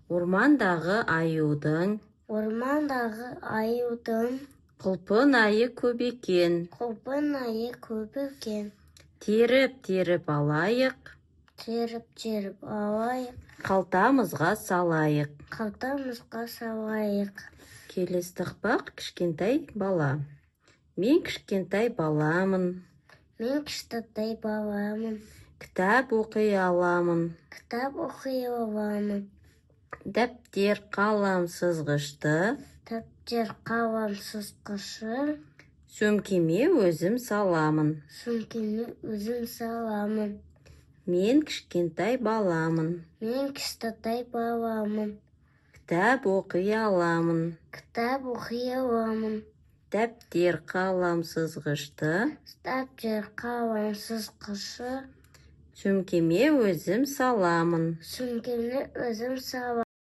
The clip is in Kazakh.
Ормандағы аюдың құлпын айы көп екен. Теріп алайық, қалтамызға салайық. Келесі тақпақ кішкентай бала. Мен кішкентай баламын. Кітап оқи аламын. Дәптер, қалам, сызғышты сөмкеме өзім саламын. Мен кішкентай баламын. Кітап оқи аламын. Дәптер, қалам, сызғышты сөмкеме өзім саламын.